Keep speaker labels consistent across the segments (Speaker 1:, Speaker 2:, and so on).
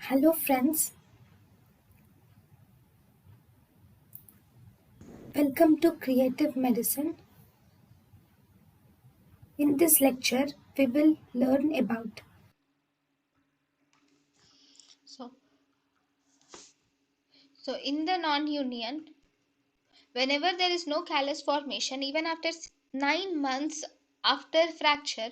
Speaker 1: Hello friends, welcome to Creative Medicine. In this lecture, we will learn about
Speaker 2: So, so in the non-union, whenever there is no callus formation, even after 9 months after fracture,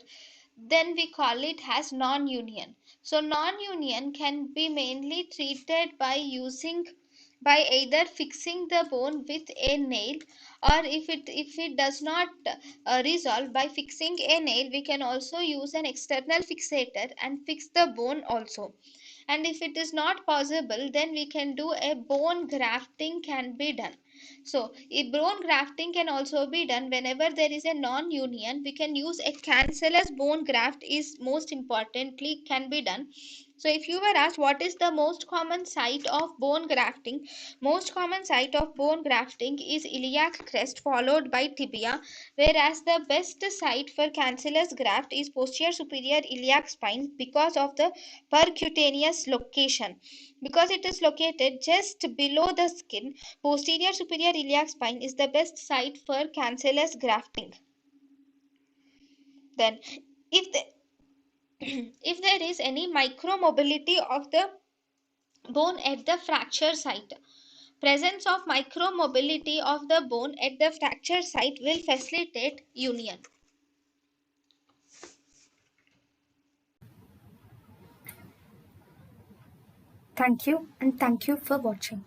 Speaker 2: then we call it as non-union. So non-union can be mainly treated by either fixing the bone with a nail, or if it does not resolve by fixing a nail, we can also use an external fixator and fix the bone also. And if it is not possible, then we can do a bone grafting can be done. So if bone grafting can also be done whenever there is a non-union, we can use a cancellous bone graft is most importantly can be done. So if you were asked what is the most common site of bone grafting, most common site of bone grafting is iliac crest followed by tibia, whereas the best site for cancellous graft is posterior superior iliac spine because of the percutaneous location. Because it is located just below the skin, posterior superior iliac spine is the best site for cancellous grafting. Then, if the, if there is any micromobility of the bone at the fracture site, presence of micromobility of the bone at the fracture site will facilitate union.
Speaker 1: thank you and thank you for watching.